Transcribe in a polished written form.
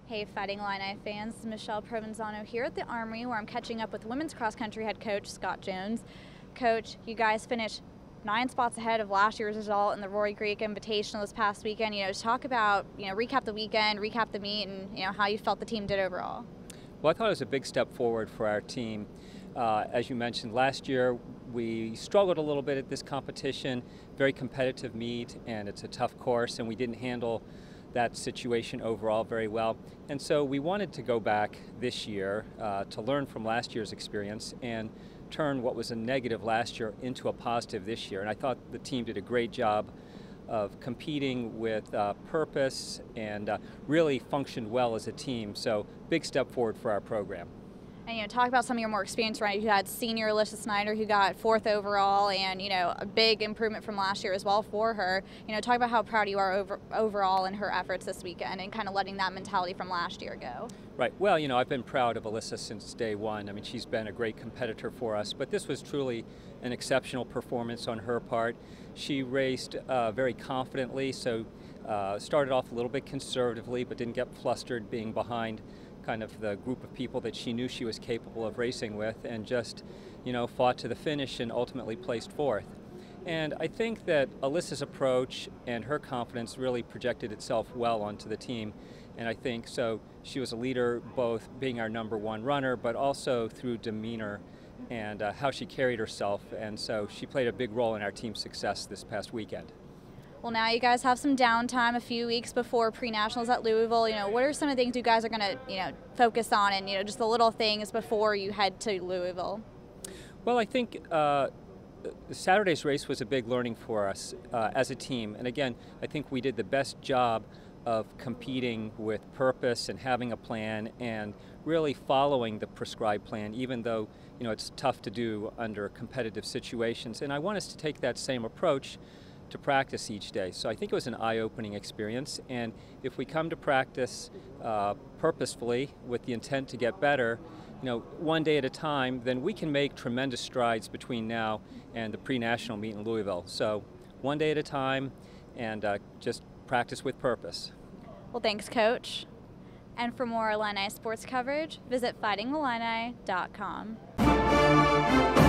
Hey, Fighting Illini fans, this is Michelle Provenzano here at the Armory, where I'm catching up with women's cross country head coach Scott Jones. Coach, you guys finished 9 spots ahead of last year's result in the Griak Invitational this past weekend. Talk about, recap the weekend, recap the meet, and how you felt the team did overall. Well, I thought it was a big step forward for our team. As you mentioned, last year we struggled a little bit at this competition, very competitive meet, and it's a tough course, and we didn't handle that situation overall very well. And so we wanted to go back this year to learn from last year's experience and turn what was a negative last year into a positive this year. And I thought the team did a great job of competing with purpose and really functioned well as a team. So big step forward for our program. And talk about some of your more experienced runners. You had senior Alicia Snyder, who got 4th overall, and a big improvement from last year as well for her. Talk about how proud you are overall in her efforts this weekend and kind of letting that mentality from last year go. Right. Well, I've been proud of Alyssa since day one. I mean, she's been a great competitor for us, but this was truly an exceptional performance on her part. She raced very confidently, so started off a little bit conservatively, but didn't get flustered being behind kind of the group of people that she knew she was capable of racing with, and just fought to the finish and ultimately placed 4th. And I think that Alyssa's approach and her confidence really projected itself well onto the team, and I think so she was a leader, both being our #1 runner, but also through demeanor and how she carried herself, and so she played a big role in our team's success this past weekend. Well, now you guys have some downtime, a few weeks before pre-nationals at Louisville. What are some of the things you guys are going to, focus on, and just the little things before you head to Louisville? Well, I think Saturday's race was a big learning for us as a team, and again, I think we did the best job of competing with purpose and having a plan and really following the prescribed plan, even though it's tough to do under competitive situations. And I want us to take that same approach to practice each day. So I think it was an eye-opening experience, and if we come to practice purposefully with the intent to get better, one day at a time, then we can make tremendous strides between now and the pre-national meet in Louisville. So one day at a time, and just practice with purpose. Well, thanks, Coach. And for more Illini sports coverage, visit fightingillini.com.